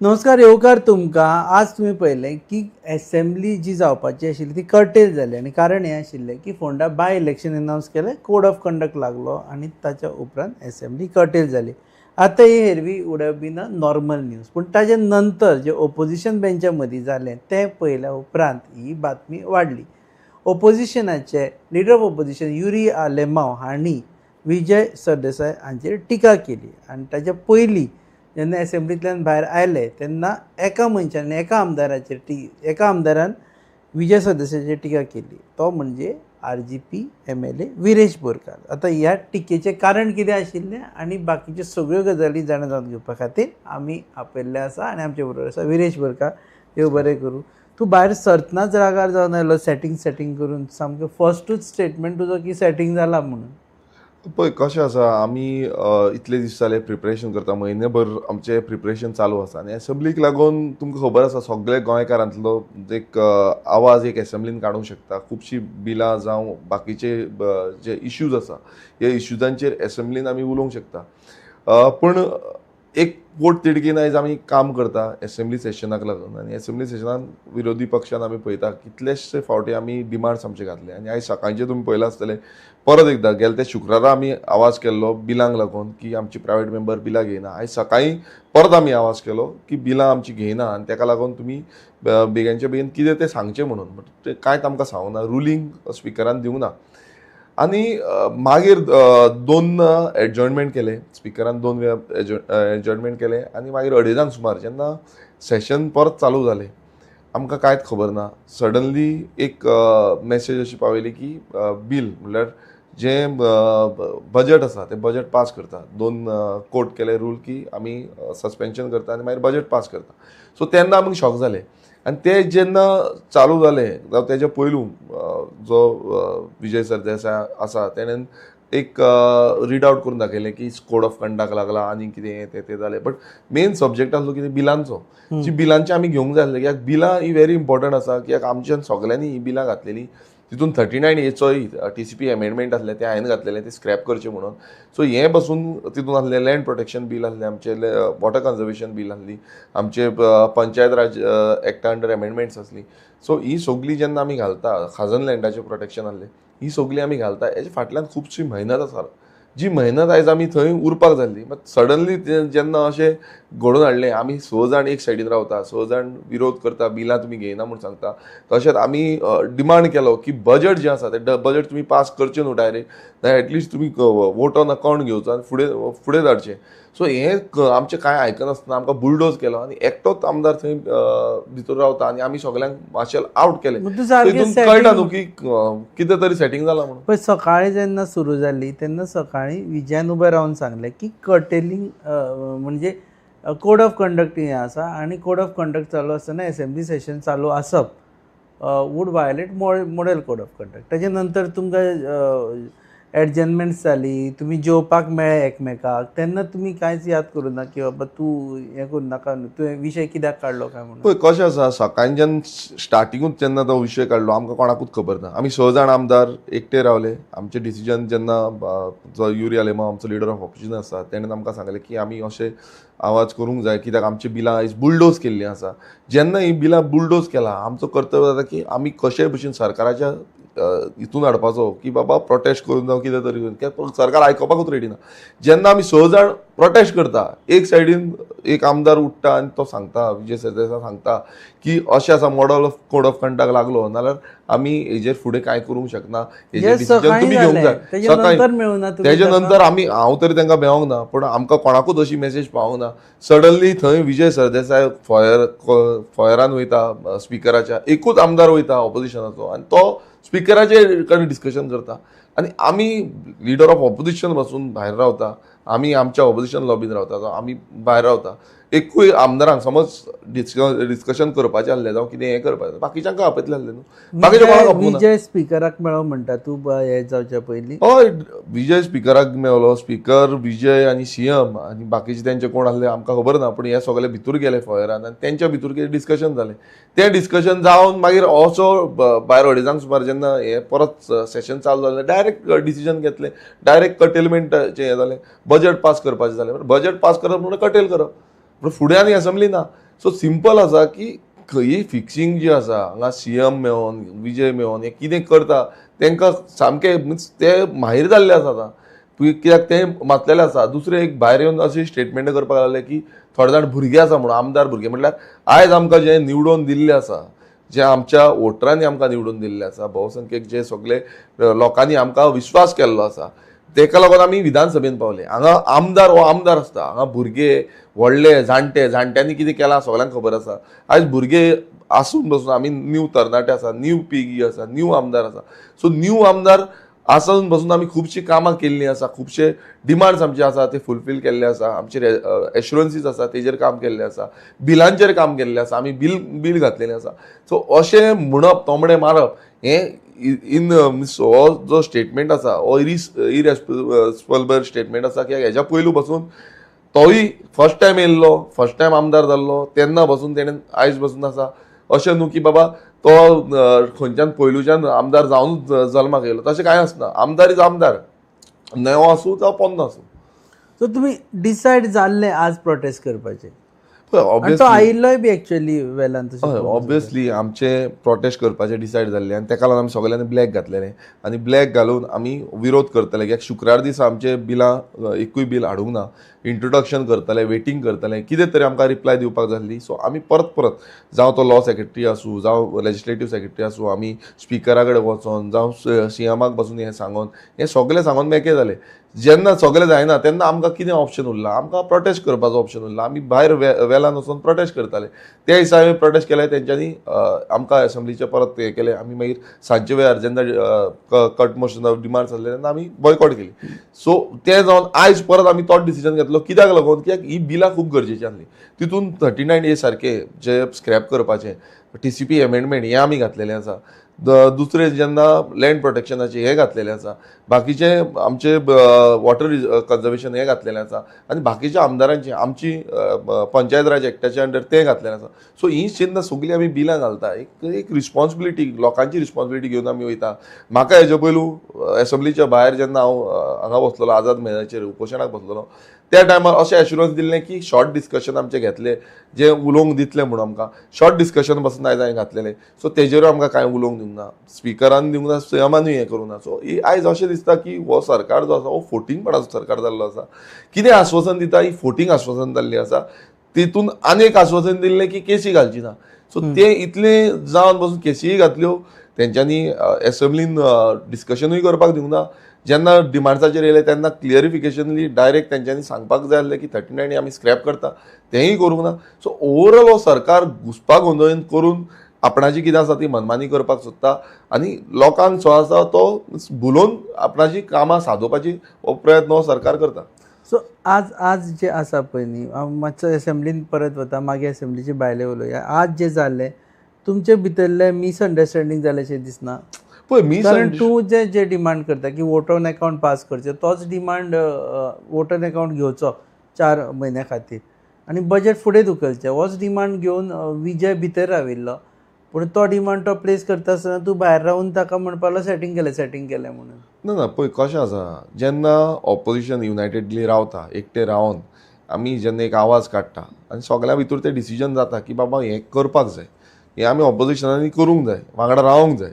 नमस्कार, येवकार तुमकां. आज तुमी पळयलें की असेंब्ली जी जावपाची आशिल्ली ती कर्टेल जाली आनी कारण हें आशिल्लें की फोंडा बाय इलेक्शन अनावन्स केलें, कोड ऑफ कंडक्ट लागलो आनी ताच्या उपरांत असेंब्ली कर्टेल जाली. आतां ही हेरवी would been a normal news, पूण ताजे नंतर जे ओपोजिशन बेंचा मदीं जालें तें पळयल्या उपरांत ही बातमी वाडली. ओपोजिशनाचे leader of opposition Yuri Alemao हांणी विजय सरदेसाय हांचेर टिका केली आनी ताच्या पयलीं जेन्ना असेंब्लींतल्यान भायर आयले तेन्ना एका आमदारान विजय सरदेसायाचेर टिका केली. तो म्हणजे RGP MLA विरेश बोरकार. आतां ह्या टिकेचें कारण कितें आशिल्लें आनी बाकीच्यो सगळ्यो गजाली जाणा जावन घेवपा खातीर आमी आपयल्ले आसा आनी आमचे बरोबर आसा विरेश बोरकार. देव बरें करूं. तूं भायर सरतनाच रागार जावन आयलो सेटींग करून. सामकें फस्टूच स्टेटमेंट तुजो की सेटींग जाला म्हणून. पळय कशें आसा, आमी इतले दीस जाले प्रिपरेशन करता, म्हयनेभर आमचें प्रिपरेशन चालू आसा आनी असेंब्लीक लागून तुमकां खबर आसा सगळे गोंयकारांतलो एक आवाज एक असेंब्लीन काडूंक शकता. खुबशीं बिलां जावं बाकीचे जे इश्यूज आसा ह्या इश्यूजांचेर असेंब्लीन आमी उलोवंक शकता. पूण एक पोट तिडकीन आयज आमी काम करता असेंब्ली सेशनाक लागून आनी असेंब्ली सेशनान विरोधी पक्षान आमी पळयता कितलेशे फावटी आमी डिमांड्स आमचे घातले आनी आयज सकाळचे तुमी पळयलां आसतलें परत एकदां गेले ते शुक्रारा आमी आवाज केल्लो बिलांक लागून की आमची प्रायवेट मेंबर बिलां घेयना. आयज सकाळीं परत आमी आवाज केलो की बिलां आमची घेयना आनी ताका लागून तुमी बेगीनचे बेगीन कितें तें सांगचें म्हणून. बट कांयच आमकां सांगूना, रुलींग स्पिकरान दिवंक ना. आनी मागीर 2 एडजॉर्नमेंट केले, स्पिकरान 2 वेळा एडजॉर्नमेंट केले आनी मागीर 2:30 सुमार जेन्ना सेशन परत चालू जालें आमकां कांयच खबर ना. सडनली एक मॅसेज अशी पावयली की बील म्हणल्यार जें बजट आसा तें बजट पास करता. 2 कोर्ट केले रूल की आमी सस्पेन्शन करता आनी मागीर बजट पास करता. सो तेन्ना आमकां शॉक जालें आनी ते जेन्ना चालू जालें जावं तेच्या पयलू जो विजय सरदेसाय आसा तेणेन एक रीड आउट करून दाखयलें की कोड ऑफ कंडक्ट लागला आनी कितें तें जालें. बट मेन सब्जेक्ट आसलो कितें बिलांचो. जी बिलांची आमी घेवंक जाय आसलें, कित्याक बिलां ही व्हेरी इम्पॉर्टंट आसा. कित्याक आमच्यान सगळ्यांनी ही बिलां घातलेलीं. तितून 39A TCP एमेंडमेंट आसलें तें हांवें घातलेलें तें स्क्रॅप करचें म्हणून. सो हें बसून तितून आसलें लँड प्रोटेक्शन बील आसलें, आमचें वॉटर कन्जर्वेशन बील आसली, आमचे पंचायत राज एक्टा अंडर एमेंडमेंट्स आसली. सो ही सगळीं जेन्ना आमी घालता, खाजन लँडाचें प्रोटेक्शन आसलें, ही सगळीं आमी घालता. हेजे फाटल्यान खुबशी मेहनत आसा. जी मेहनत आयज आमी थंय उरपाक जाल्ली. मात सडनली जेन्ना अशें घडोवन हाडलें, आमी 6 जाण एक सायडीन रावता, 6 जाण विरोध करता, बिलां तुमी घेयना म्हूण सांगता. तशेंच आमी डिमांड केलो की बजट जें आसा तें बजट तुमी पास करचें न्हू डायरेक्ट, ना एटलिस्ट तुमी वोट ऑन अकावंट घेवचो आनी फुडें धाडचें. सो हें आमचें कांय आयकनासतना आमकां बुलडोज केलो आनी एकटोच आमदार थंय भितर रावता आनी आमी सगळ्यांक मार्शल आउट केलें. तितून कळटा न्हू की कितें तरी सेटींग जालां म्हणून. पळय सकाळीं जेन्ना सुरू जाली तेन्ना सकाळीं विजयान उबें रावन सांगलें की कर्टेलिंग म्हणजे कोड ऑफ कंडक्ट हें आसा आनी कोड ऑफ कंडक्ट चालू आसतना असेंब्ली सेशन चालू आसप would violate model code of conduct. ताजे नंतर तुमकां एडजमेंट्स जाली, तुमी जेवपाक मेळ्ळे एकमेकाक, तेन्ना तुमी कांयच याद करूं ना की बाबा तूं हें करूं नाका, तुवें विशय कित्याक काडलो काय म्हणून. पळय कशें आसा, सकाळच्यान स्टार्टिंगूच जेन्ना तो विशय काडलो आमकां कोणाकूच खबर ना. आमी 6 जाण आमदार एकटे रावले. आमचें डिसिजन जेन्ना जो युरी आलेमांव आमचो लिडर ऑफ ऑपोजिशन आसा तेणेन आमकां सांगलें की आमी अशें आवाज करूंक जाय कित्याक आमची बिलां आयज बुलडोज केल्लीं आसा. जेन्ना ही बिलां बुलडोज केलां आमचो कर्तव्य जाता की आमी कशेय भशेन सरकाराच्या हितून हाडपाचो की बाबा प्रोटेस्ट करून जावं कितें तरी करून, कित्याक सरकार आयकपाकूच रेडी ना. जेन्ना आमी 6 जाण प्रोटेस्ट करता, एक सायडीन एक आमदार उठ्ठा आनी तो सांगता, विजय सरदेसाय सांगता की अशें आसा model of code of conduct लागलो, नाल्यार आमी हेजेर फुडें कांय करूंक शकना, हेजेर डिसिजन तुमी घेवंक जाय. तेजे नंतर हांव तरी तांकां मेळोंक ना, पूण आमकां कोणाकूच अशी मेसेज पावोंक ना. सडनली थंय विजय सरदेसाय फॉयरान वयता स्पिकराच्या, एकूच आमदार वयता ऑपोजिशनाचो आनी तो स्पिकराचे कडेन डिस्कशन करता आनी आमी लिडर ऑफ ऑपोजिशन बसून भायर रावता. आमी आमच्या ऑपोजिशन लॉबीन रावता, आमी भायर रावता. एकूय आमदारांक समज डिस्कशन करपाचें आसलें जावं कितें हें करपाचें बाकीच्यांक आपयतलें आसलें न्हू. बाकीचे कोणाक आपूना. विजय स्पिकराक मेळो म्हणटा तूं हें जावच्या पयलीं. हय, विजय स्पिकराक मेळलो. स्पिकर विजय आनी CM आनी बाकीचे तेंचे कोण आसले आमकां खबर ना, पूण हे सगळे भितूर गेले फॉयरान आनी तेंच्या भितूर कितें डिस्कशन जालें. तें डिस्कशन जावन मागीर असो भायर 2:30 सुमार जेन्ना हें परत सेशन चालू जालें डायरेक्ट डिसिजन घेतलें, डायरेक्ट कटेलमेंटाचें हें जालें, बजट पास करपाचें जालें. बजट पास करप म्हणून कटेल करप, पूण फुडें आनी असेंब्ली ना. सो सिंपल आसा की खंयी फिक्सिंग जी आसा हांगा सीएम मेळोन विजय मेळोन हे कितें करता तांकां सामकें मिन्स ते माहीर जाल्ले आसा आतां कित्याक ते मातलेले आसा. दुसरे एक भायर येवन अशी स्टेटमेंट करपाक लागले की थोडे जाण भुरगे आसा म्हणून आमदार भुरगे म्हटल्यार आयज आमकां जे निवडून दिल्ले आसा जे आमच्या वोटरांनी आमकां निवडून दिल्ले आसा भोवसंख्येक जे सगळे लोकांनी आमकां विश्वास केल्लो आसा तेका लागून आमी विधानसभेन पावले. हांगा आमदार हो आमदार आसता. हांगा भुरगे व्हडले जाणट्यांनी कितें केलां सगळ्यांक खबर आसा. आयज भुरगे आसून बसून आमी न्यू तरणाटे आसा न्यू पिगी आसा न्यू आमदार आसा. सो न्यू आमदार आसून बसून आमी खुबशीं कामां केल्लीं आसा खुबशे डिमांड्स आमचे आसा ते फुलफील केल्ले आसा. आमचे एश्युरन्सीस आसा तेजेर काम केल्लें आसा बिलांचेर काम केल्लें आसा आमी बील घातलेलें आसा. सो अशें म्हणप तोमडे मारप हें इन हो जो स्टेटमेंट आसा हो इरेस्पॉन्सिबल स्टेटमेंट आसा कित्याक हेज्या पयलू पासून तोय फर्स्ट टायम येयल्लो फर्स्ट टायम आमदार जाल्लो तेन्ना पासून तेणें आयज पासून आसा अशें न्हू की बाबा तो खंयच्यान पयलूच्यान आमदार जावन जल्माक येयलो तशें कांय आसना. आमदार इज आमदार नेवो आसूं जावं पोन्नो आसूं. सो तुमी डिसायड जाल्ले आज प्रोटेस्ट करपाचे पळय तो ऑब्वियसली आयिल्लोय बी एक्चुअली वेलान ऑब्वियसली आमचे प्रोटेस्ट करपाचे डिसायड जाल्ले आनी तेका लागून आमी सगळ्यांनी ब्लॅक घातलेले आनी ब्लॅक घालून आमी विरोध करतले कित्याक शुक्रार दिसा आमचे बिलां एकूय बील हाडूंक ना. इंट्रोडक्शन करतले वेटींग करतले कितें तरी आमकां रिप्लाय दिवपाक जाल्ली. सो आमी परत जावं तो लॉ सेक्रेटरी आसूं जावं लेजिस्लेटीव सेक्रेटरी आसूं आमी स्पिकरा कडेन वचोन जावं सीएमाक पासून हें सांगून हें सगळें सांगून मेके जाले. जेन्ना सगळें जायना तेन्ना आमकां कितें ऑप्शन उरला आमकां प्रोटेस्ट करपाचो ऑप्शन उरला. आमी भायर वेलान वचून प्रोटेस्ट करताले. त्या हिसाबे प्रोटेस्ट केले तेंच्यांनी आमकां असेंब्लीचे परत हे केले. आमी मागीर सांजचे वेळार जेन्ना कट मोशन ऑफ डिमांड्स आसले तेन्ना आमी बॉयकॉट केली. सो तें जावन आयज परत आमी तोच डिसिजन घेतलो कित्याक लागून कित्याक ही बिलां खूब गरजेची आसली. तितून 39A सारके जे स्क्रॅप करपाचे TCP एमेंडमेंट हें आमी घातलेलें आसा. दुसरे जेन्ना लँड प्रोटेक्शनाचे हे घातलेले आसा बाकीचे आमचे वॉटर कन्जर्वेशन हे घातलेलें आसा आनी बाकीच्या आमदारांची आमची पंचायत राज एक्टाच्या अंडर ते घातलेलें आसा. सो ही जेन्ना सगळीं आमी बिलां घालता एक रिस्पॉन्सिबिलिटी लोकांची रिस्पॉन्सिबिलिटी घेवन आमी वयता. म्हाका हेजे पयलू असेंब्लीच्या भायर जेन्ना हांव हांगा बसलोलो आझाद मैदानाचेर उपोशणाक बसलोलो त्या टायमार अशें एश्युरन्स दिल्लें की शॉर्ट डिस्कशन आमचे घेतले जे उलोवंक दितले म्हणून आमकां शॉर्ट डिस्कशन पासून आयज हांवें घातलेलें. सो तेजेर आमकां कांय उलोवंक दिवंक ना स्पिकरान दिवंक ना सीएमानूय हें करूंक ना. सो ही आयज अशें दिसता की हो सरकार जो आसा हो फोटिंगपणाचो सरकार जाल्लो आसा. कितें आश्वासन दिता ही फोटिंग आश्वासन जाल्ली आसा. तितून आनीक आश्वासन दिल्लें की केसी घालची ना. सो ते इतलें जावन पासून केसीय घातल्यो तेंच्यांनी एसेंब्लीन डिस्कशनूय करपाक दिवंक ना. जेन्ना डिमांड्साचेर येयले तेन्ना क्लियरिफिकेशनली डायरेक्ट तेंच्यांनी सांगपाक जाय आसलें की 39 आमी स्क्रॅप करता तेंय करूंक ना. सो ओवरऑल हो सरकार घुसपा गोंदळीन करून आपणाची कितें आसा ती मनमानी करपाक सोदता आनी लोकांक जो आसा तो भुलोवन आपणाची कामां सादोवपाची हो प्रयत्न हो सरकार करता. सो आज जे आसा पळय न्ही हांव मातसो एसेंब्लीन परत वता मागीर एसेंब्लीचे भायले उलोवया. आज जे जाल्लें तुमचे भितरले मिसअंडरस्टँडींग जाल्याशें दिसना पळय मी कारण तूं जे डिमांड करता की वोटर ऑन अकाउंट पास करचे तोच डिमांड वोटर अकाउंट घेवचो 4 म्हयन्या खातीर आनी बजेट फुडें धुकलचें होच डिमांड घेवन विजय भितर राविल्लो पूण तो डिमांड तो प्लेस करता आसतना तूं भायर रावन ताका म्हणपालो सेटींग केलें म्हणून. ना पळय कशें आसा जेन्ना ऑपोजिशन युनायटेडली रावता एकटे रावन आमी जेन्ना एक आवाज काडटा आनी सगळ्या भितर तें डिसिजन जाता की बाबा हें करपाक जाय हें आमी ऑपोजिशनांनी करूंक जाय वांगडा रावंक जाय.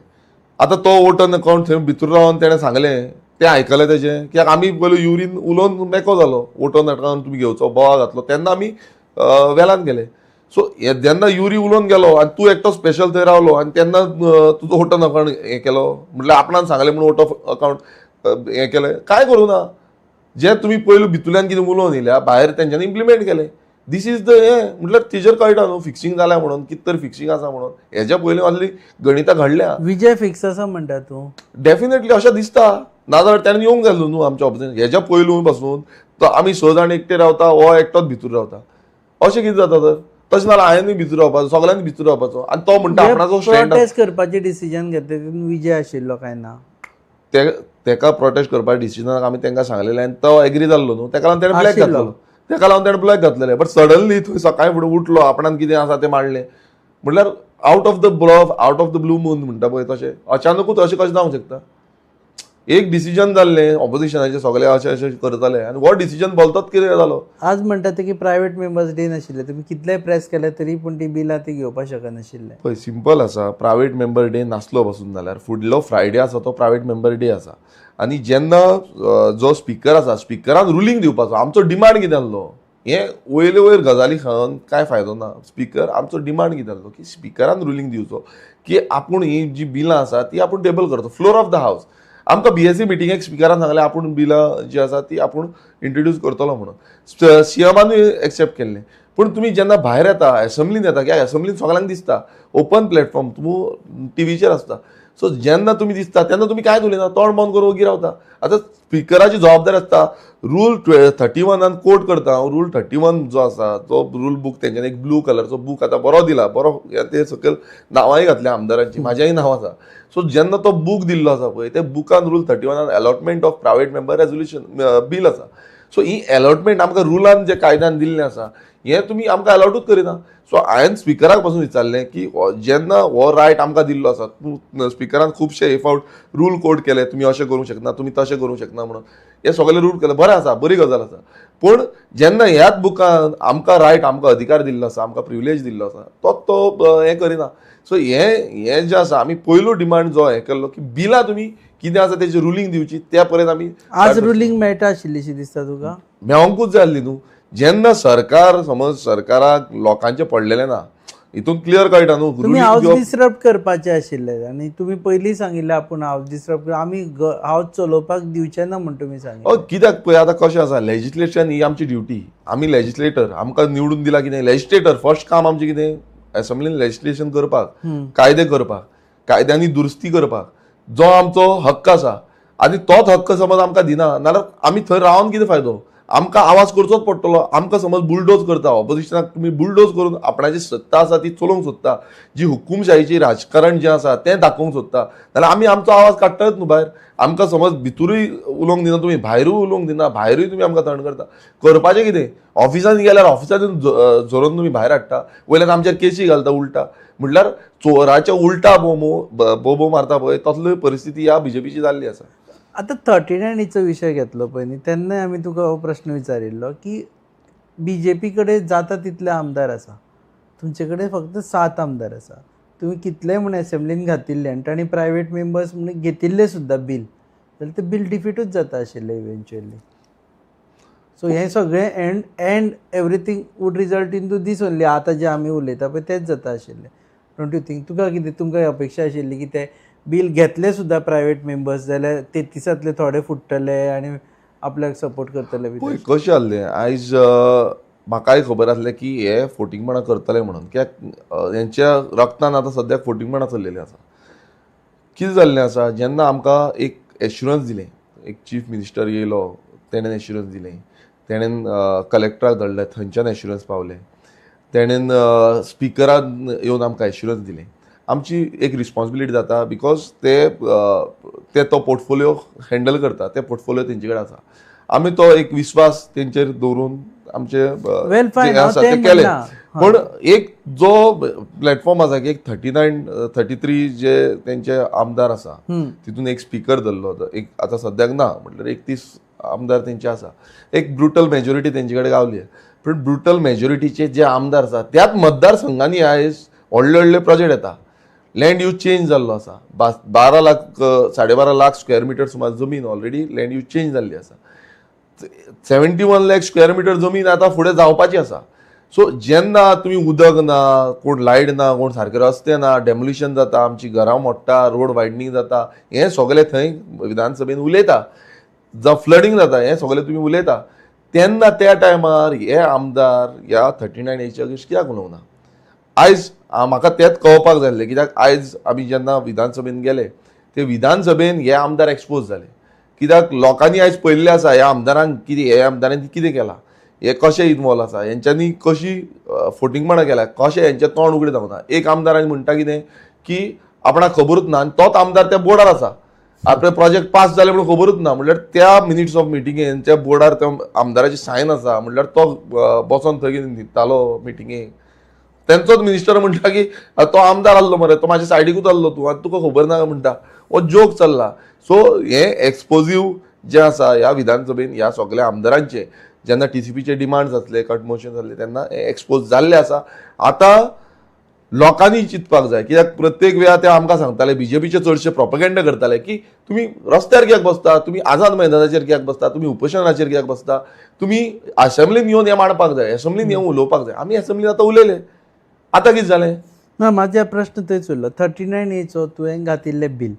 आतां तो वोटर अकाउंट थंय भितर रावन तेणें सांगलें तें आयकलें तेजें कित्याक आमी पयलीं युरीन उलोवन मेको जालो वोटर अकाउंट तुमी घेवचो बोवाळ घातलो तेन्ना आमी वेलान गेले. सो जेन्ना युरी उलोवन गेलो आनी तूं एकटो स्पेशल थंय रावलो आनी तेन्ना तुजो वोटर अकाउंट हें केलो म्हटल्यार आपणान सांगलें म्हणून वोटर अकाउंट हें केलें काय करूं ना. जें तुमी पयलीं भितरल्यान कितें उलोवन येयल्या भायर तेंच्यांनी इम्प्लिमेंट केलें. दीस इज द हें म्हटल्यार तेजेर कळटा न्हू फिक्सिंग जाल्या म्हणून कितें तरी फिक्सिंग आसा म्हणून हेज्या पयलीं असली गणितां घडल्या. विजय फिक्स आसा म्हणटा तूं डेफिनेटली अशें दिसता नाजाल्यार तेणें येवंक जाय न्हू आमच्या ऑपोजिशन हेज्या पयलू पासून तो आमी 6 जाण एकटे रावता हो एकटोच भितर रावता अशें कितें जाता तर तशें नाल्यार हांवेंय भितर रावपाचो सगळ्यांनी भितर रावपाचो आनी तो म्हणटा आपणाचो स्टँड प्रोटेस्ट करपाचें डिसिजन घेतलें तितून विजय आशिल्लो काय ना तेका प्रोटेस्ट करपाच्या डिसिजनाक आमी तांकां सांगलेलें आनी तो एग्री जाल्लो न्हू तेका लागून तेणें ब्लॅक घातलो. तेका लागून तेणें ब्लॅक घातलेलें बट सडनली थंय सकाळी फुडें उठलो आपणान कितें आसा तें मांडलें म्हटल्यार out of the blue moon म्हणटा पळय तशें अचानकूच अशें कशें जावंक शकता. एक डिसिजन जाल्लें ऑपोजिशनाचे सगळे अशें अशें करताले आनी हो डिसिजन बोलतोच कितें जालो. आज म्हणटा ते की प्रायव्हेट मेंबर्स डे नाशिल्ले, तुम्ही कितलेय प्रेस केले तरी पूण ती बिलां ती घेवपाक शकनाशिल्ले. पळय सिंपल आसा, प्रायव्हेट मेंबर डे नासलो पासून जाल्यार फुडलो फ्रायडे आसा तो प्रायव्हेट मेंबर डे आसा. आनी जेन्ना जो स्पिकर आसा स्पिकरान रुलींग दिवपाचो, आमचो डिमांड कितें आसलो, हे वयले वयर गजाली खावन कांय फायदो ना. स्पिकर आमचो डिमांड कितें आसलो की स्पिकरान रुलींग दिवचो की आपूण ही जी बिलां आसा ती आपूण टेबल करतो फ्लोर ऑफ द हावस. आमकां बीएससी मिटिंगेक स्पिकरान सांगलें आपूण बिलां जी आसा ती आपूण इंट्रोड्यूस करतलो म्हणून. सीएमानूय एक्सेप्ट केल्लें. पूण तुमी जेन्ना भायर येता एसेंब्लीन येता, कित्याक एसेंब्लीन सगळ्यांक दिसता ओपन प्लॅटफॉर्म, तूं टीव्हीचेर आसता, सो जेन्ना तुमी दिसता तेन्ना तुमी कांयच उलयना, तोंड बंद करून ओगी रावता. आतां स्पिकराची जबाबदारी आसता रूल 31 कोट करता हांव. रूल 31 जो आसा तो रूल बूक तेंच्यांनी एक ब्लू कलरचो बूक आतां बरो दिला, बरो ते सकयल नांवांय घातल्या आमदारांची, म्हाज्याय नांव आसा. सो जेन्ना तो बूक दिल्लो आसा पळय ते बुकान rule 31 allotment of private member resolution bill आसा. सो ही अलॉटमेंट आमकां रुलान जे कायद्यान दिल्लें आसा हें तुमी आमकां अलाउडूच करिना. सो हांवें स्पिकराक पासून विचारलें की जेन्ना हो रायट आमकां दिल्लो आसा, स्पिकरान खुबशे हे फावट रूल कोट केले, तुमी अशें करूंक शकना, तुमी तशें करूंक शकना म्हणून हे सगळे रूल केले, बरें आसा, बरी गजाल आसा. पूण जेन्ना ह्याच बुकान आमकां रायट, आमकां अधिकार दिल्लो आसा, आमकां प्रिविलेज दिल्लो आसा, तो हें करिना. सो हें जें आसा आमी पयलो डिमांड जो हें केल्लो की बिलां तुमी कितें आसा तेची रुलींग दिवची, त्या पर्यंत आमी आज रुलींग मेळटा आशिल्लीशी दिसता तुका? मेळोंकूच जाय आसली न्हू. जेन्ना सरकार समज सरकाराक लोकांचे पडलेले ना, हितून क्लियर कळटा न्हू. तुम्ही हाऊस डिस्टर्ब करपाचे आशिल्ले आनी तुम्ही पयलीं सांगिल्लें आपूण हाऊस डिस्टर्ब आमी हाऊस चलोवपाक दिवचे ना म्हण तुमी सांगिल्लें. कित्याक पळय आतां कशें आसा, लेजिस्लेशन ही आमची ड्युटी. आमी लेजिस्लेटर, आमकां निवडून दिला कितें, लेजिस्लेटर फर्स्ट काम आमचें कितें, एसेंब्लीन लेजिस्लेशन करपाक, कायदे करपाक, कायद्यांनी दुरुस्ती करपाक, जो आमचो हक्क आसा. आनी तोच हक्क समज आमकां दिना नाल्यार आमी थंय रावन कितें फायदो. आमकां आवाज करचोच पडटलो. आमकां समज बुलडोज करता, ऑपोजिशनाक तुमी बुलडोज करून आपणाची सत्ता आसा ती चलोवंक सोदता, जी हुकुमशाहीची राजकारण जें आसा तें दाखोवंक सोदता, जाल्यार आमी आमचो आवाज काडटात न्हू भायर. आमकां समज भितरूय उलोवंक दिना, तुमी भायरूय उलोवंक दिना, भायरूय तुमी आमकां थंड करता. करपाचें कितें, ऑफिसान गेल्यार ऑफिसांतून झरोवन तुमी भायर हाडटा, वयल्यान आमचेर केसी घालता उलटा. म्हटल्यार चोराचे उलटा बोबो मारता पळय तसली परिस्थिती ह्या बीजेपीची जाल्ली आसा. आतां 39 विशय घेतलो पळय न्ही, तेन्नाय आमी तुका हो प्रश्न विचारिल्लो की बीजेपी कडेन जाता तितले आमदार आसा, तुमचे कडेन फक्त 7 आमदार आसा. तुमी कितलेय म्हण एसेंब्लीन घातिल्ले आनी तांणी प्रायव्हेट मेंबर्स म्हण घेतिल्ले सुद्दां बील, जाल्यार तें बील डिफीटूच जाता आशिल्लें इवेंच्युअली. सो हें सगळें and everything would result in to this only. आतां जे आमी उलयता पळय तेंच जाता आशिल्लें. Don't you think? तुका कितें, तुमकां अपेक्षा आशिल्ली की ते बील घेतले सुद्दां प्रायव्हेट मेंबर्स जाल्यार 33 थोडे फुट्टले आनी आपल्याक सपोर्ट करतले बी? पळय कशें जाल्लें, आयज म्हाकाय खबर आसलें की हे फोटिंगपणां करतले म्हणून, कित्याक हेंच्या रक्तान आतां सद्याक फोटिंगपणां चल्लेलीं आसा. कितें जाल्लें आसा, जेन्ना आमकां एक एश्युरन्स दिलें, एक चीफ मिनिस्टर येयलो, तेणेन एश्युरन्स दिलें, तेणेन कलेक्टराक धाडलें, थंयच्यान एश्युरन्स पावलें, तेणेन स्पिकरान येवन आमकां एश्युरन्स दिलें. आमची एक रिस्पॉन्सिबिलिटी जाता बिकॉज ते तो पोर्टफोलिओ हँडल करता, ते पोर्टफोलिओ तेंचे कडेन आसा. आमी तो एक विस्वास तेंचेर दवरून आमचे आसा ते केलें. पण एक जो प्लॅटफॉर्म आसा की एक 33 जे तेंचे आमदार आसा तितून एक स्पिकर धरलो, एक आतां सद्याक ना म्हटल्यार 31 आमदार तेंचे आसा. एक ब्रुटल मेजॉरिटी तेंचे कडेन गावली. पण ब्रुटल मेजॉरिटीचे जे आमदार आसा त्याच मतदारसंघांनी आयज व्हडले व्हडले प्रोजेक्ट येता. लँड यूज चेंज जाल्लो आसा. 12 लाख 12.5 लाख स्क्वेअर मिटर सुमार जमीन ऑलरेडी लँड यूज चेंज जाल्ली आसा. 71 लाख स्क्वेअर मिटर जमीन आतां फुडें जावपाची आसा. सो जेन्ना तुमी उदक ना, कोण लायट ना, कोण सारके रस्ते ना, डेमोलिशन जाता, आमची घरां मोडटा, रोड वायडनींग जाता, हें सगळें थंय विधानसभेन उलयता. जावं फ्लडिंग जाता, हें सगळें तुमी उलयता. तेन्ना त्या टायमार हे आमदार ह्या 39A अगेन्स्ट कित्याक उलोवंक ना? आयज म्हाका तेंच कळपाक जाय आसलें, कित्याक आयज आमी जेन्ना विधानसभेन गेले ते विधानसभेन हे आमदार एक्सपोज जाले. कित्याक लोकांनी आयज पळयल्लें आसा ह्या आमदारांक कितें, हे आमदारांनी कितें केलां, हे कशें इन्वॉल्व आसा, हेंच्यांनी कशी फोटिंगपणां केल्या, कशें हेंचें तोंड उगडें जावना. एक आमदारान म्हणटा कितें की आपणाक खबरूच ना, आनी तोच आमदार त्या बोर्डार आसा. आपले प्रोजेक्ट पास जाले म्हणून खबरूच ना. म्हटल्यार त्या मिनिट्स ऑफ मिटिंगेन त्या बोर्डार त्या आमदाराची सायन आसा. म्हटल्यार तो बसोन थंय न्हिदतालो मिटिंगेक. तेंचोच मिनिस्टर म्हणटा की तो आमदार आसलो मरे, तो म्हाज्या सायडीकूच आसलो, तूं आतां तुका खबर ना म्हणटा. हो जोक चल्ला. सो हे एक्सपोजीव जे आसा ह्या विधानसभेन ह्या सगळ्या आमदारांचे जेन्ना TCPचे डिमांड जातले, कट मोशन जातले तेन्ना हे एक्सपोज जाल्ले आसा. आतां लोकांनी चिंतपाक जाय, कित्याक प्रत्येक वेळा ते आमकां सांगताले, बीजेपीचे चडशे प्रोपेगेंडा करताले की तुमी रस्त्यार कित्याक बसता, तुमी आझाद मैदानाचेर कित्याक बसता, तुमी उपोशनाचेर कित्याक बसता, तुमी असेंब्लीन येवन हे मांडपाक जाय, असेंब्लीन येवन उलोवपाक जाय. आमी असेंब्लीन आतां उलयले, आतां कितें जालें? ना म्हाजे प्रश्न थंयच उरलो. 39A तुवें घातिल्लें बील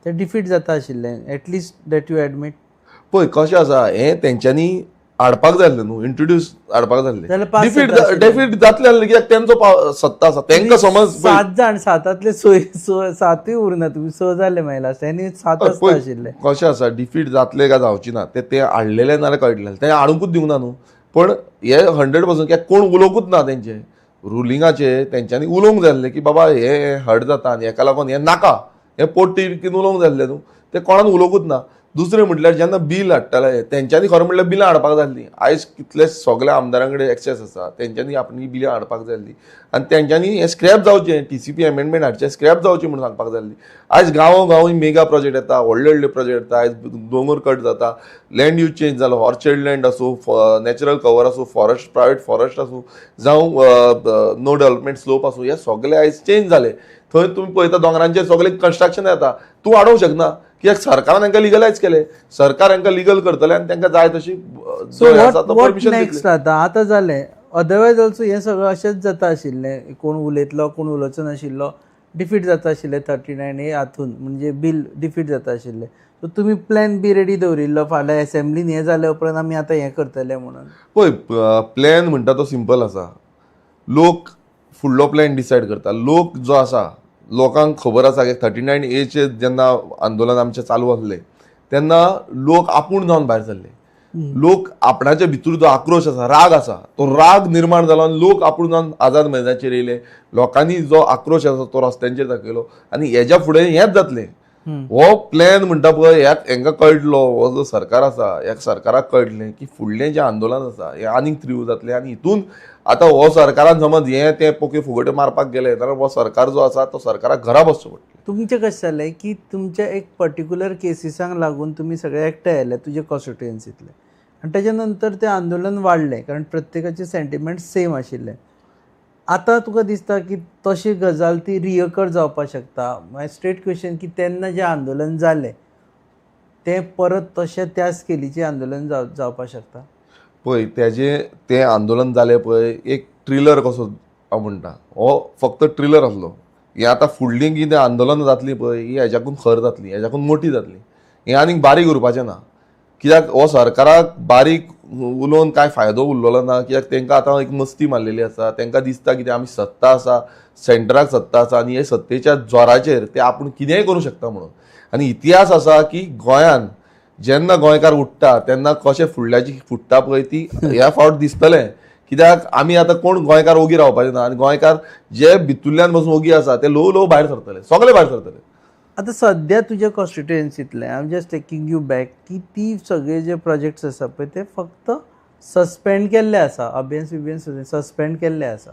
तें डिफीट जाता आशिल्लें, एटलिस्ट दॅट यू एडमीट. पळय कशें आसा, हें तेंच्यांनी हाडपाक जाय आसलें न्हू, इंट्रोड्यूस हाडपाक जाय जाल्यार आसलें. पास डिफीट जाता आशिल्लें. डेफीट जातलें आसलें कित्याक तेंचो सत्ता आसा. तेंकां समज 7 जाण, 7तले 7य उरना, तुमी 6 जाले मागीर तेनी 7 आसता आशिल्ले. कशें आसा, डिफीट जातले काय जावची ना ते हाडलेले नाल्यार कळटलें, तें हाडूंकूच दिवंक ना न्हू. पण हे 100% कित्याक कोण उलोवंकूच ना तेंचे रुलिंगाचे. तेंच्यांनी उलोवंक जाय आसलें की बाबा हे हड जाता आनी हेका लागून हें नाका, हें पोटी उलोवंक जाय आसलें न्हू. ते कोणान उलोवंकूच ना. दुसरें म्हटल्यार जेन्ना बील हाडटाले तेंच्यांनी खरें म्हटल्यार बिलां हाडपाक जाय आसलीं. आयज कितले सगळ्या आमदारां कडेन एक्सेस आसा, तेंच्यांनी आपली बिलां हाडपाक जाय आसलीं आनी तेंच्यांनी हें स्क्रॅप जावचें, TCP अमेंडमेंट हाडचें, स्क्रॅप जावचें म्हणून सांगपाक जाय आसलीं. आयज गांवोगांवी मेगा प्रोजेक्ट येता, व्हडले व्हडले प्रोजेक्ट येता. आयज दोंगर कट जाता, लँड यूज चेंज जालो, ऑर्चर्ड लँड आसूं, नॅचरल कवर आसूं, फॉरेस्ट, प्रायवेट फॉरेस्ट आसूं, जावं नो डेव्हलपमेंट स्लोप आसूं, हे सगळे आयज चेंज जाले. थंय तुमी पळयता दोंगरांचेर सगळे कन्स्ट्रक्शन येता. तूं वाडोवंक शकना कित्याक सरकारान हांकां लिगलायज केले. सरकार हांकां लिगल करतले आनी तांकां जाय तशी परमिशन नेक्स्ट आतां जालें. अदरवायज ऑल्सो हें सगळें अशेंच जाता आशिल्लें, कोण उलयतलो कोण उलोवचो नाशिल्लो, डिफीट जाता आशिल्लें 39A हातून, म्हणजे बील डिफीट जाता आशिल्लें. सो तुमी प्लॅन बी रेडी दवरिल्लो, फाल्यां असेंब्लीन हें जाले उपरांत आमी आतां हें करतले म्हणून. पळय प्लॅन म्हणटा तो सिंपल आसा. लोक फुडलो प्लॅन डिसायड करता. लोक जो आसा, लोकांक खबर आसा की 39A जेन्ना आंदोलन आमचें चालू आसलें तेन्ना लोक आपूण जावन भायर सरले. लोक आपणाच्या भितर जो आक्रोश आसा, राग आसा, तो राग निर्माण जालो आनी लोक आपूण जावन आझाद मैदानाचेर येयले. लोकांनी जो आक्रोश आसा तो रस्त्यांचेर दाखयलो आनी हेच्या फुडें हेंच जातलें. हो प्लॅन म्हणटा पळय, हेंकां कळटलो, हो जो सरकार आसा ह्या सरकाराक कळटलें की फुडलें जें आंदोलन आसा हें आनीक तीव्र जातलें आनी हितून आतां हो सरकारान समज हें तें पोके फुगटे मारपाक गेले जाल्यार हो सरकार जो आसा तो सरकाराक घरा बसचो पडटलें. तुमचें कशें जालें की तुमच्या एक पर्टिक्युलर केसीसांक लागून तुमी सगळे एकठांय आयले तुजे कॉन्स्टिट्युएन्सींतले, आनी तेच्या नंतर तें आंदोलन वाडलें कारण प्रत्येकाचे सेंटिमेंट सेम आशिल्ले. आतां तुका दिसता की तशी गजाल ती रियकर जावपाक शकता? मागीर स्ट्रेट क्वेश्चन की तेन्ना जें आंदोलन जालें तें परत तशें त्या स्केलीचें आंदोलन जावपाक शकता? पळय तें आंदोलन जालें पळय, एक ट्रिलर कसो हांव म्हणटा, हो फक्त ट्रिलर आसलो. हें आतां फुडलीं कितें आंदोलन जातलीं पळय ही हेज्याकून खर जातलीं, हेज्याकून मोठी जातलीं. हें आनीक बारीक उरपाचें ना. कित्याक हो सरकाराक बारीक उलोवन कांय फायदो उरलेलो ना. कित्याक तेंकां आतां एक मस्ती मारलेली आसा. तेंकां दिसता की आमी सत्ता आसा, सेंटराक सत्ता आसा आनी हे सत्तेच्या जोराचेर ते आपूण कितेंय करूं शकता म्हणून. आनी इतिहास आसा की गोंयान जेन्ना गोंयकार उठ्ठा तेन्ना कशें फुडल्याची फुट्टा पळय ती ह्या फावट दिसतलें. कित्याक आमी आतां कोण गोंयकार ओगी रावपाचे ना आनी गोंयकार जे भितुरल्यान बसून ओगी आसा ते ल्हव भायर सरतले, सगळे भायर सरतले. आतां सद्या तुज्या कॉन्स्टिट्युएन्सींतले I am just taking you back की ती सगळे जे प्रोजेक्ट्स आसा पळय ते फक्त सस्पेंड केल्ले आसा, अभ्यास सस्पेंड केल्ले आसा.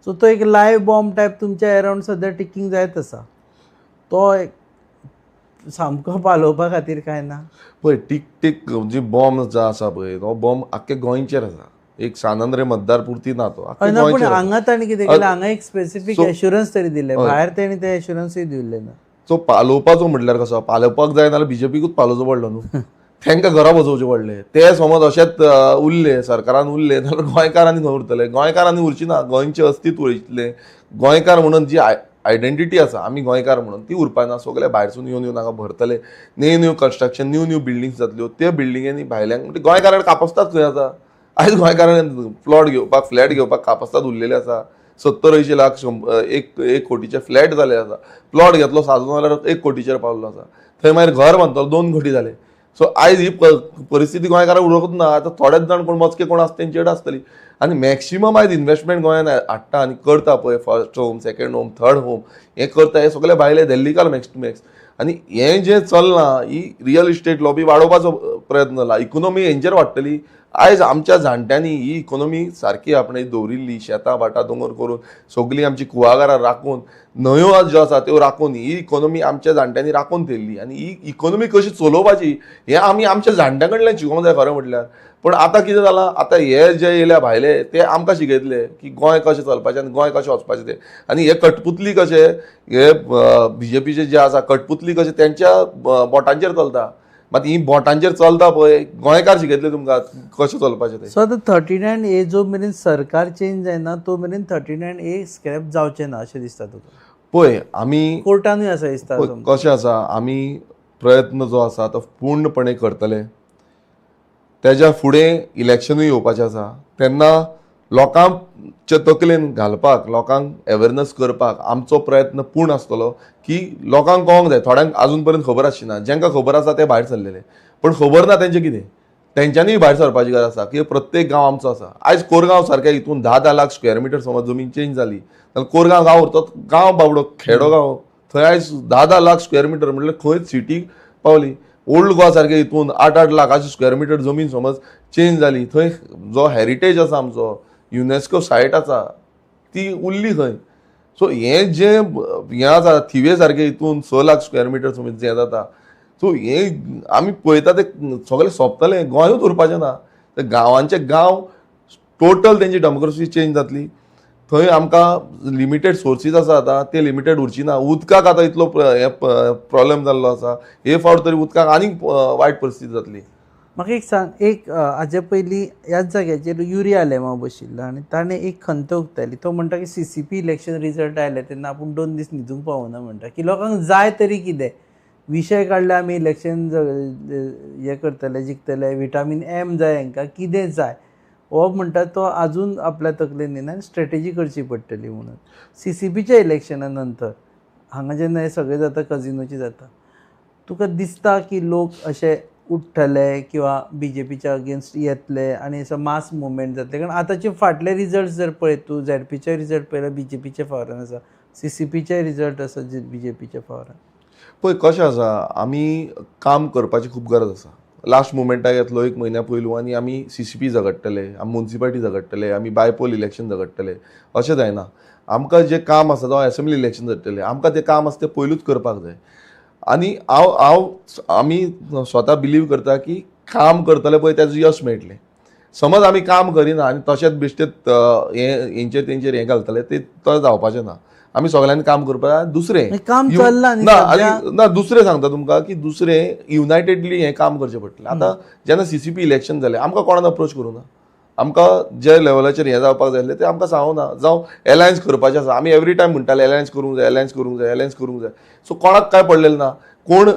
सो तो एक लायव्ह बॉम्ब टायप तुमच्या अरावंड सद्या टिकींग जायत आसा. तो एक सामको पालोवपा खातीर काय ना? पळय टीक म्हणजे बॉम्ब जो आसा पळय तो बॉम्ब आख्खे गोंयचेर आसा. एक सानंद्रे मतदार पुरती ना तो, पूण हांगा ताणें कितें केलें, हांगा एक स्पेसिफीक एश्युरन्स तरी दिले, भायर तेणी ते एश्युरन्सूय दिल्ले ना. सो पालोवपाचो म्हटल्यार कसो, पालोवपाक जाय नाल्यार बीजेपीकूच पालोवचो पडलो न्हू. तांकां घरा बसोवचें पडलें. ते समज अशेंच उरले, सरकारान उरले जाल्यार गोंयकारांनी खंय उरतले? गोंयकारांनी उरची ना, गोंयचें अस्तित्व उरतलें. गोंयकार म्हणून जी आयडेंटिटी आसा आमी गोंयकार म्हणून ती उरपाना. सगळे भायरसून येवन हांगा भरतले. न्यू कन्स्ट्रक्शन, न्यू बिल्डिंग्स जातल्यो. त्या बिल्डिंगांनी भायल्यांक म्हणजे गोंयकारांक कापस्ताद खंय आसा? आयज गोंयकारांनी फ्लॅट घेवपाक कापस्ताद उरलेले आसा. 70-80 लाख 1 कोटीचे फ्लॅट जाले आसा. प्लॉट घेतलो साजून जाल्यार 1 कोटीचेर पावलो आसा. थंय मागीर घर बांदतलो 2 कोटी जाले. सो आयज ही परिस्थिती गोंयकारांक उडोवंकच ना. आतां थोडेच जाण कोण मजके कोण आसा तेंचेड आसतली. आनी मॅक्सिमम आयज इन्वेस्टमेंट गोंयान हाडटा आनी करता पळय, first home, second home, third home, हें करता हे सगळे भायले दिल्लीकार मॅक्स टू मॅक्स. आनी हें जें चलना ही रियल इस्टेट लॉबी वाडोवपाचो प्रयत्न जाला. इकॉनॉमी हेंचेर वाडटली. आयज आमच्या जाणट्यांनी ही इकॉनॉमी सारकी आपणे दवरिल्ली, शेतां भाटां दोंगर करून सगळीं आमची कुळागरां राखून, न्हंयो ज्यो आसा त्यो राखून ही इकॉनॉमी आमच्या जाणट्यांनी राखून दवरली. आनी ही इकॉनॉमी कशी चलोवपाची हें आमी आमच्या जाणट्यां कडल्यान शिकोवंक जाय खरें म्हटल्यार. पण आतां कितें जालां, आतां हे जे येयल्या भायले ते आमकां शिकयतले की गोंय कशें चलपाचें आनी गोंय कशें वचपाचें तें. आनी हे कटपुतली कशे हे बीजेपीचे जे आसा कटपुतली कशे तेंच्या बोटांचेर चलता. मात ही बोटांचेर चलता पळय गोंयकार शिकयतले तुमकां कशें चलपाचें तें. सो आतां 39A जो मेरेन सरकार चेंज जायना तो मेरेन 39A स्क्रॅप जावचें ना अशें दिसता तुका? पळय आमी कोर्टानूय आसा दिसता. कशें आसा, आमी प्रयत्न जो आसा तो पूर्णपणे करतले. तेज्या फुडें इलेक्शनूय येवपाचें आसा तेन्ना लोकांच्या तकलेन घालपाक, लोकांक अवेरनस करपाक आमचो प्रयत्न पूर्ण आसतलो की लोकांक कळोंक जाय. थोड्यांक आजून पर्यंत खबर आसना, जेंकां खबर आसा ते भायर सरलेले, पण खबर ना तेंचें कितें. तेंच्यांनी भायर सरपाची गरज आसा की प्रत्येक गांव आमचो आसा. आयज कोरगांव सारक्या हितून 10-10 लाख स्क्वेअर मिटर समज जमीन चेंज जाली जाल्यार कोरगांव गांव उरतो गांव बाबडो खेडो गांव. थंय आयज 10-10 लाख स्क्वेअर मिटर म्हटल्यार खंयच सिटी पावली. ओल्ड गोवा सारख्या हितून 8-8 लाखाची स्क्वेअर मिटर जमीन समज चेंज जाली. थंय जो हेरिटेज आसा आमचो, युनेस्को सायट आसा ती उरली खंय. सो हें जे हें आसा थिवे सारखे हितून 6 लाख स्क्वेअर मिटर समज हें जाता. सो हें आमी पळयता तें सगळें सोंपतलें, गोंयूच उरपाचें ना. ते गांवांचे गांव टोटल तेंची डेमोक्रेसी चेंज जातली. थंय आमकां लिमिटेड सोर्सीस आसा आतां ते लिमिटेड उरची ना. उदकाक आतां इतलो प्रॉब्लेम जाल्लो आसा. हे फावट तरी उदकाक आनीक वायट परिस्थिती जातली. म्हाका एक सांग, एक हाजे पयलीं ह्याच जाग्याचेर युरिया लेमा बशिल्लो आनी ताणें एक खंत उक्तायली. तो म्हणटा की CCP इलेक्शन रिजल्ट आयले तेन्ना आपूण 2 दीस न्हिदूंक पावना म्हणटा की लोकांक जाय तरी कितें विशय काडले आमी इलेक्शन हें करतले, जिखतले, विटामीन M जाय हांकां, कितें जाय हो म्हणटा तो आजून आपल्या तकलेन येना आनी स्ट्रॅटेजी करची पडटली म्हणून. CCPच्या इलेक्शना नंतर हांगा जेन्ना हे सगळें जाता कजिनोची जाता, तुका दिसता की लोक अशे उठतले किंवा BJPच्या अगेन्स्ट येतले आनी असो मास मुवमेंट जातले? कारण आतांचे फाटले रिजल्ट जर पळयत तूं, ZPचे रिजल्ट पळयल्यार BJPच्या फावरान आसा, CCPचे रिजल्ट आसा BJPच्या फावरान. पळय कशें आसा, आमी काम करपाची खूब गरज आसा. लास्ट मुवमेंटाक येतलो 1 म्हयन्या पयलू आनी आमी CCP झगडटले, आमी म्युनिसिपालिटी झगडटले, आमी बायपोल इलेक्शन झगडटले अशें जायना. आमकां जें काम आसा जावं असेंब्ली इलेक्शन जातलें, आमकां तें काम आसा तें पयलूच करपाक जाय. आनी आमी स्वता बिलीव करता की काम करतले पळय तेजो यश मेळटलें. समज आमी काम करिना आनी तशेंच बेश्टेच हेंचेर तेंचेर हें घालतले ते जावपाचें ना. आमी सगळ्यांनी काम करपाक. दुसरें काम चल्लां ना दुसरें सांगता तुमकां की दुसरें युनायटेडली हें काम करचें पडटलें. आतां जेन्ना CCP इलेक्शन जालें आमकां कोणान अप्रोच करूं ना. आमकां जे लेवलाचेर हें जावपाक जाय आसलें तें आमकां सांगूं ना. जावं एलायन्स करपाचें आसा, आमी एवरी टायम म्हणटाले एलायन्स करूंक जाय, एलायन्स करूंक जाय, एलायन्स करूंक जाय. सो कोणाक काय पडलेलें ना. कोण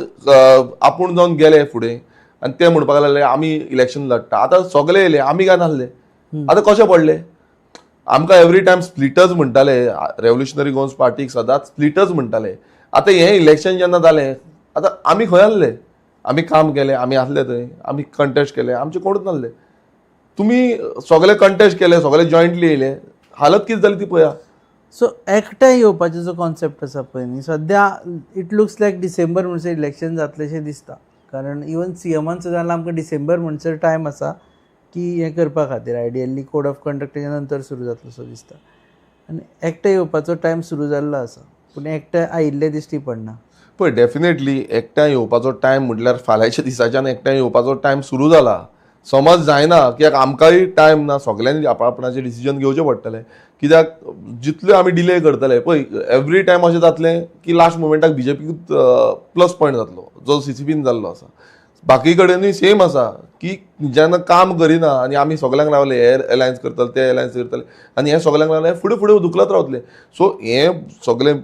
आपूण जावन गेले फुडें आनी ते म्हणपाक लागले आमी इलेक्शन लडटा. आतां सगळे येयले, आमी काय नासले. आतां कशें पडले? आमकां एवरी टायम स्प्लिटर्स म्हणटाले, रेव्होल्युशनरी गोवन्स पार्टीक सदांच स्प्लिटर्स म्हणटाले. आतां हें इलेक्शन जेन्ना जालें आतां आमी खंय आसले? आमी काम केलें, आमी आसले थंय, आमी कंटेस्ट केले, आमचे कोणूच नासले. तुमी सगळे कंटेस्ट केले, सगळे जॉयंटली येयले, हालत कितें जाली ती पळया. सो एकठांय येवपाचो जो कॉन्सेप्ट आसा पळय न्ही, सद्या इट लुक्स लायक डिसेंबर म्हणसर इलेक्शन जातलेशें दिसता. कारण इवन CMान सुद्दां आमकां डिसेंबर म्हणसर टायम आसा की हें करपा खातीर आयडियली कोड ऑफ कंडक्टाच्या नंतर सुरू जातलो सो दिसता. आनी एकठांय येवपाचो टायम सुरू जाल्लो आसा, पूण एकठांय आयिल्ले दिश्टी पडना. पळय डेफिनेटली एकठांय येवपाचो टायम म्हटल्यार फाल्यांच्या दिसाच्यान एकठांय येवपाचो टायम सुरू जाला. समज जायना कित्याक आमकांय टायम ना, सगळ्यांनी आपणाचें डिसिजन घेवचें पडटलें. कित्याक जितल्यो आमी डिले करतले पळय एवरी टायम अशें जातलें की लास्ट मुवमेंटाक BJP प्लस पॉयंट जातलो जो CCPन जाल्लो आसा. बाकी कडेनूय सेम आसा की जेन्ना काम करिना आनी आमी सगळ्यांक लावले हे एलायन्स करतले ते एलायन्स करतले आनी हे सगळ्यांक लागले फुडें फुडें दुखलत रावतले. सो हे सगळे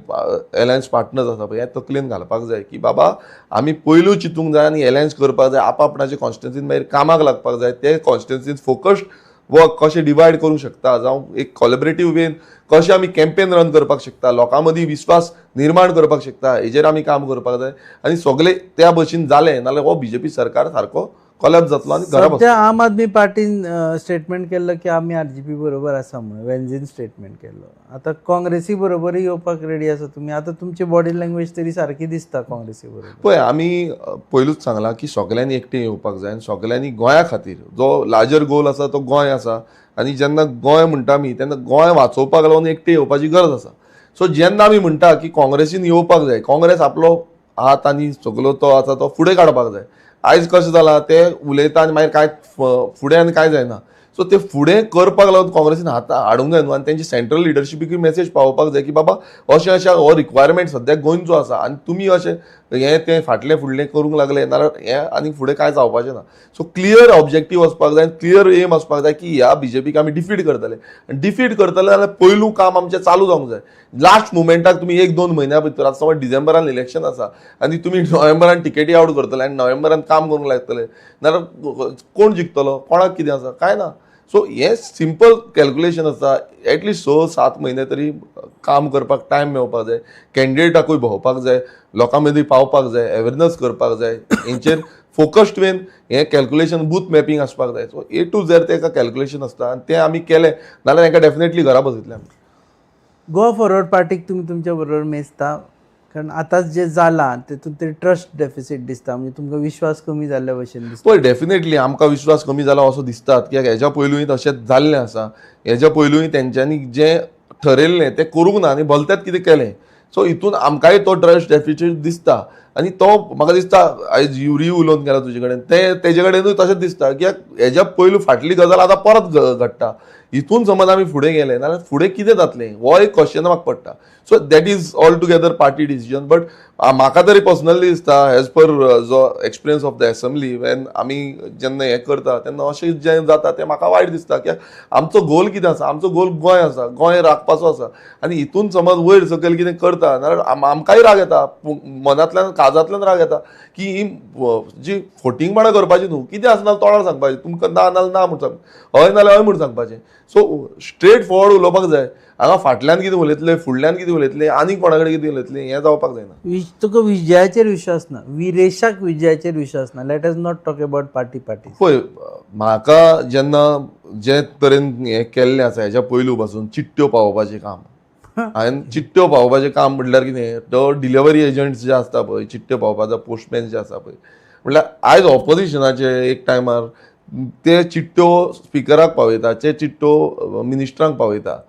एलायन्स पार्टनर्स आसा पळय हे तकलेन घालपाक जाय की बाबा आमी पयलू चिंतूंक जाय आनी एलायन्स करपाक जाय. आपणाचे कॉन्स्टिट्युन्सीन मागीर कामाक लागपाक जाय. ते कॉन्स्टिट्युन्सीन फोकस्ड वर्क कशें डिवायड करूंक शकता, जावं एक कॉलॅबरेटीव वेन कशें आमी कॅम्पेन रन करपाक शकता, लोकां मदीं विस्वास निर्माण करपाक शकता, हेजेर आमी काम करपाक जाय. आनी सगळे त्या भशेन जालें नाल्यार हो BJP सरकार सारको कोलॅप्स जातलो आनी घरा सध्या आम आदमी पार्टीन स्टेटमेंट केल्लो की आमी आरजीपी बरोबर आसा म्हणून वेन्झीन स्टेटमेंट केल्लो. आतां काँग्रेसी बरोबरय येवपाक रेडी आसा तुमी. आतां तुमची बॉडी लँग्वेज तरी सारकी दिसता काँग्रेसी बरोबर. पळय आमी पयलूच सांगलां की सगल्यांनी एकठांय येवपाक जाय आनी सगल्यांनी गोंया खातीर जो लार्जर गोल आसा तो गोंय आसा आनी जेन्ना गोंय म्हणटा आमी तेन्ना गोंय वाचोवपाक लागून एकठांय येवपाची गरज आसा. सो जेन्ना आमी म्हणटा की काँग्रेसीन येवपाक जाय, काँग्रेस आपलो हात आनी सगलो तो आसा तो फुडें काडपाक जाय. आयज कशें जालां ते उलयता आनी मागीर कांय फुडें आनी कांय जायना. सो ते फुडें करपाक लागून काँग्रेसीन हाडूंक जाय न्हू आनी तेंची सेंट्रल लिडरशिपीक मेसेज पावोवपाक जाय की बाबा अशें अशें हो रिक्वायरमेंट सद्याक गोंयचो आसा आनी तुमी अशें हें तें फाटलें फुडलें करूंक लागले नाल्यार हें आनी फुडें कांय जावपाचें ना. सो क्लियर ऑब्जेक्टीव वचपाक जाय, क्लियर एम आसपाक जाय की ह्या बीजेपीक आमी डिफीट करतले. डिफीट करतले जाल्यार पयलू काम आमचें चालू जावंक जाय. लास्ट मुमेंटाक तुमी 1-2 म्हयन्या भितर आतां समज डिसेंबरान इलेक्शन आसा आनी तुमी नोव्हेंबरान टिकेटी आउट करतले आनी नोव्हेंबरान काम करूंक लागतले नाल्यार कोण जिखतलो, कोणाक कितें आसा, कांय ना. सो हें सिंपल कॅल्क्युलेशन आसा. एटलिस्ट 6-7 म्हयने तरी काम करपाक टायम मेळपाक जाय. कॅन्डिडेटाकूय भोंवपाक जाय, लोकां मदीं पावपाक जाय, अवेरनस करपाक जाय. हेंचेर फोकस्ड वेन हें कॅल्क्युलेशन बूथ मॅपींग आसपाक जाय. सो A to Z तेका कॅल्क्युलेशन आसता आनी तें आमी केलें नाल्यार हेका डेफिनेटली घरा बसयतले आमी. गोवा फॉरवर्ड पार्टीक तुमी तुमच्या बरोबर मेजता कारण आतांच जे जालां तेतून तरी ट्रस्ट डेफिसीट दिसता. म्हणजे तुमकां विश्वास कमी जाल्ल्या भशेन दिसता. पळय डेफिनेटली आमकां विश्वास कमी जाला असो दिसता कित्याक हेज्या पयलूय तशेंच जाल्लें आसा. हेज्या पयलूय तेंच्यांनी जें ठरयल्लें तें करूंक ना आनी भलतेंच कितें केलें. सो हितून आमकांय तो ट्रस्ट डेफिसीट दिसता आनी तो म्हाका दिसता आयज युरी उलोवन गेला तुजे कडेन तेजे कडेनूय तशेंच दिसता कित्याक हेज्या पयलू फाटली गजाल आतां परत घडटा. हितून समज आमी फुडें गेले नाल्यार फुडें कितें जातलें हो एक क्वेश्चन मार्क पडटा. So that is all together party decision. But म्हाका तरी पर्सनली दिसता एज पर जो experience of the assembly Wien आमी जेन्ना हें करता तेन्ना अशें जें जाता तें म्हाका वायट दिसता कित्याक आमचो गोल कितें आसा, आमचो गोल गोंय आसा, गोंय राखपाचो आसा आनी हितून समज वयर सकयल कितें करता नाल्यार आमकांय राग येता, मनांतल्यान काळजांतल्यान राग येता की ही जी फोटिंगपणां करपाची न्हू, कितें आसना तोंडार सांगपाचें, तुमकां ना नाल्यार ना म्हूण सांग, हय नाल्यार हय म्हूण सांगपाचें. सो स्ट्रेट फॉरवर्ड उलोवपाक जाय. हांगा फाटल्यान कितें उलयतले, फुडल्यान कितें उलयतले, आनी कोणा कडेन कितें उलयतले हें जावपाक जायना. तुका विजयाचेर विश्वास ना, विरेशाक विजयाचेर विश्वास ना. Let us not talk about party. पळय म्हाका जेन्ना जे तरेन हें केल्लें आसा हेज्या पयलू पासून चिट्ट्यो पावोवपाचें काम, हांवें चिट्ट्यो पावोवपाचें काम म्हणल्यार कितें तो डिलिव्हरी एजंट्स जे आसता पळय, चिट्ट्यो पावोवपाचो पोस्टमॅन जे आसा पळय, म्हणल्यार आयज ऑपोजिशनाचे एक टायमार ते चिट्ट्यो स्पिकराक पावयता, ते चिट्ट्यो मिनिस्टरांक पावयता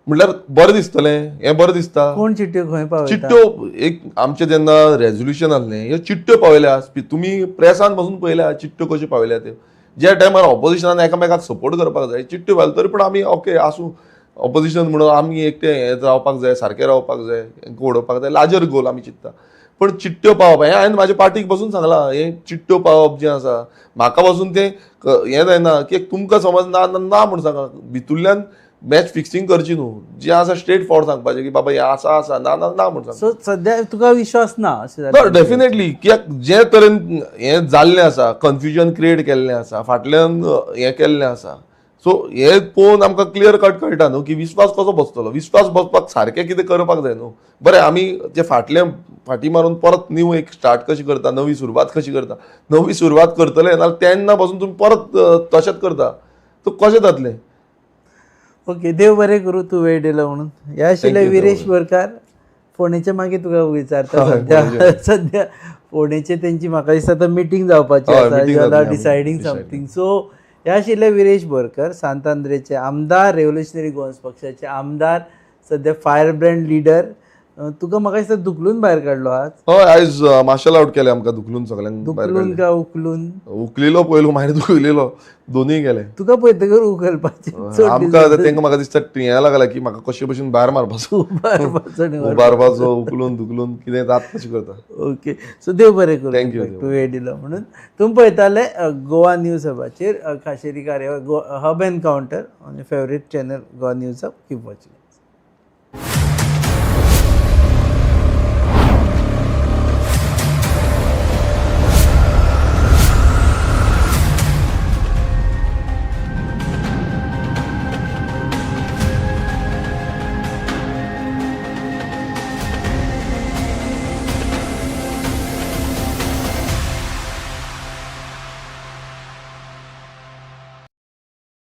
म्हणल्यार बरें दिसतलें. हें बरें दिसता. कोण चिट्ट्यो खंय पावयता? चिट्ट्यो एक आमचें जेन्ना रेजोल्युशन आसलें ह्यो चिट्ट्यो पावयल्या. तुमी प्रेसान पासून पळयल्या चिट्ट्यो कश्यो पावयल्या त्यो. ज्या टायमार ऑपोजिशनान एकामेकाक सपोर्ट करपाक जाय चिट्ट्यो पावयल्या तरी पूण आमी ओके आसूं ऑपोजिशन म्हणून आमी एकटे हें रावपाक जाय, सारकें रावपाक जाय, उडोवपाक जाय, लार्जर गोल आमी चिंतता. पण चिट्ट्यो पावप हें हांवें म्हाज्या पार्टीक पासून सांगलां. हें चिट्ट्यो पावप जें आसा म्हाका पासून तें हें जायना की तुमकां समज ना ना म्हूण सांगा, भितूरल्यान मॅच फिक्सिंग करची न्हू, जें आसा स्ट्रेट फॉरवर्ड सांगपाचें की बाबा हें आसा ना ना ना म्हूण सांग. सो सद्या तुका विश्वास ना अशें डेफिनेटली कित्याक जे तरेन हें जाल्लें आसा, कन्फ्युजन क्रिएट केल्लें आसा, फाटल्यान हें केल्लें आसा. सो हें पळोवन आमकां क्लियर कट कळटा न्हू की विश्वास कसो बसतलो. विश्वास बसपाक सारकें कितें करपाक जाय न्हू. बरें आमी जे फाटी मारून परत न्यू एक स्टार्ट कशी करता, नवी सुरवात कशी करता, नवी सुरवात करतले नाल्यार तेन्ना पासून तुमी परत तशेंच करता तो कशें जातलें. ओके, देव बरें करूं तूं वेळ दिलो म्हणून. हे आशिल्ले विरेश बोरकार. फोंडेचे मागीर तुका विचारता. सद्या फोंडेचे तेंची म्हाका दिसता आतां मिटींग जावपाची आसा डिसायडींग समथींग. सो हे आशिल्ले विरेश बोरकर, सांतांद्रेचे आमदार, रेव्होल्युशनरी गोवन्स पक्षाचे आमदार, सद्या फायर ब्रँड लिडर. तुका म्हाका दिसता दुखलून भायर काडलो आज. हय आयज मार्शल आउट केलें आमकां दुखलून सगळ्यांक. दुखलून काय उखलून? उखलिलो पयलू मागीर दुखलिलो, दोनूय गेले. तुका पळयतकर उखलपाचें आमकां तेंका म्हाका दिसता हें लागला की म्हाका कशे भशेन भायर मारपाचो, उबारपाचो, उखलून दुखलून कितें जाता तशें करता. ओके, सो देव बरें करूं. थँक्यू. तूं वेळ दिलो म्हणून. तुमी पळयताले गोवा न्यूज हबाचेर खाशेली कार्यावळ hub encounter on favourite channel Goa news hub. Keep watching.